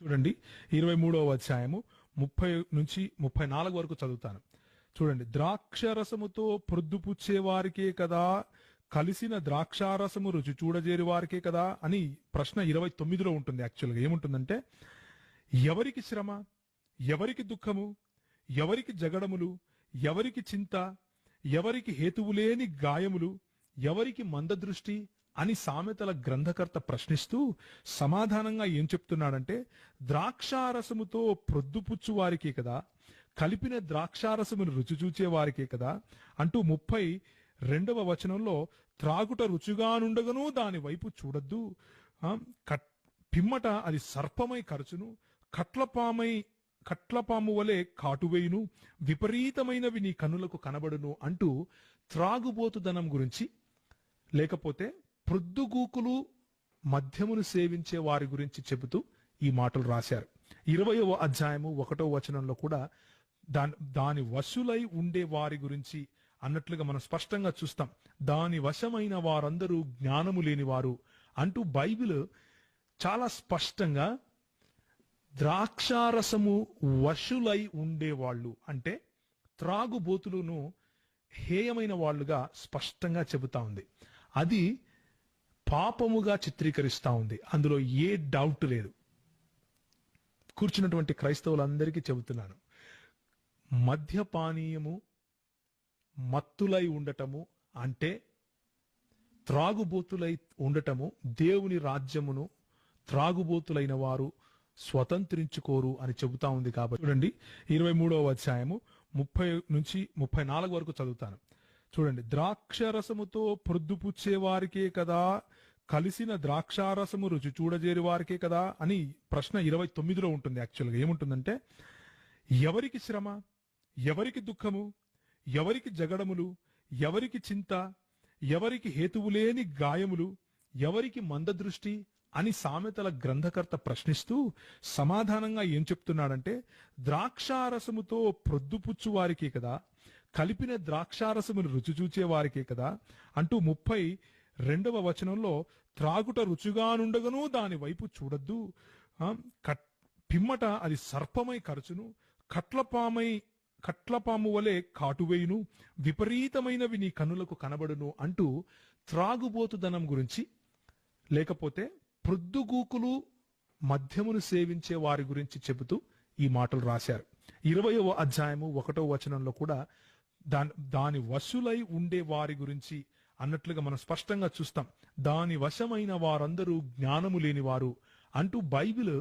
చూడండి 23వ అధ్యాయము 30 నుంచి 34 వరకు చదువుతాను. చూడండి, ద్రాక్షరసముతో ప్రొద్దుపుచ్చే వారికే కదా, కలిసిన ద్రాక్షారసము రుచి చూడజేరి వారికే కదా అని ప్రశ్న 29లో ఉంటుంది. యాక్చువల్గా ఏముంటుందంటే, ఎవరికి శ్రమ, ఎవరికి దుఃఖము, ఎవరికి జగడములు, ఎవరికి చింత, ఎవరికి హేతువులేని గాయములు, ఎవరికి మందదృష్టి అని సామెతల గ్రంథకర్త ప్రశ్నిస్తూ సమాధానంగా ఏం చెప్తున్నాడంటే, ద్రాక్షారసముతో ప్రొద్దుపుచ్చు వారికే కదా, కలిపిన ద్రాక్షారసమును రుచి చూచే వారికే కదా అంటూ 32వ వచనంలో, త్రాగుట రుచిగానుండగను దాని వైపు చూడద్దు, పిమ్మట అది సర్పమై కరచును, కట్లపాము వలె కాటువేయును, విపరీతమైనవి నీ కన్నులకు కనబడును అంటూ త్రాగుబోతుదనం గురించి, లేకపోతే ప్రొద్దుగూకులు మద్యమును సేవించే వారి గురించి చెబుతూ ఈ మాటలు రాశారు. 20వ అధ్యాయము 1వ వచనంలో కూడా దాని వశులై ఉండే వారి గురించి అన్నట్లుగా మనం స్పష్టంగా చూస్తాం. దాని వశమైన వారందరూ జ్ఞానము లేనివారు అంటూ బైబిల్ చాలా స్పష్టంగా ద్రాక్షారసము వశులై ఉండేవాళ్ళు అంటే త్రాగుబోతులను హేయమైన వాళ్ళుగా స్పష్టంగా చెబుతా ఉంది. అది పాపముగా చిత్రీకరిస్తా ఉంది. అందులో ఏ డౌట్ లేదు. కూర్చున్నటువంటి క్రైస్తవులందరికీ చెబుతున్నాను, మద్యపానీయము మత్తులై ఉండటము అంటే, త్రాగుబోతులై ఉండటము, దేవుని రాజ్యమును త్రాగుబోతులైన వారు స్వతంత్రించుకోరు అని చెబుతా ఉంది. కాబట్టి చూడండి 23వ అధ్యాయము 30 నుంచి 34 వరకు చదువుతాను. చూడండి, ద్రాక్షరసముతో ప్రొద్దుపుచ్చే వారికే కదా, కలిసిన ద్రాక్షారసము రుచి చూడజేరి వారికే కదా అని ప్రశ్న 29లో ఉంటుంది. యాక్చువల్గా ఏముంటుందంటే, ఎవరికి శ్రమ, ఎవరికి దుఃఖము, ఎవరికి జగడములు, ఎవరికి చింత, ఎవరికి హేతువులేని గాయములు, ఎవరికి మందదృష్టి అని సామెతల గ్రంథకర్త ప్రశ్నిస్తూ సమాధానంగా ఏం చెప్తున్నాడంటే, ద్రాక్షారసముతో ప్రొద్దుపుచ్చు వారికే కదా, కలిపిన ద్రాక్షారసమును రుచి చూచే వారికే కదా అంటూ 32వ వచనంలో, త్రాగుట రుచిగానుండగను దాని వైపు చూడద్దు, పిమ్మట అది సర్పమై కరచును, కట్లపాము వలె కాటువేయును, విపరీతమైనవి నీ కన్నులకు కనబడును అంటూ త్రాగుబోతుదనం గురించి, లేకపోతే ప్రొద్దుగూకులు మద్యమును సేవించే వారి గురించి చెబుతూ ఈ మాటలు రాశారు. 20వ అధ్యాయము 1వ వచనంలో కూడా దాని వశులై ఉండే వారి గురించి అన్నట్లుగా మనం స్పష్టంగా చూస్తాం. దాని వశమైన వారందరూ జ్ఞానము లేనివారు అంటూ బైబిల్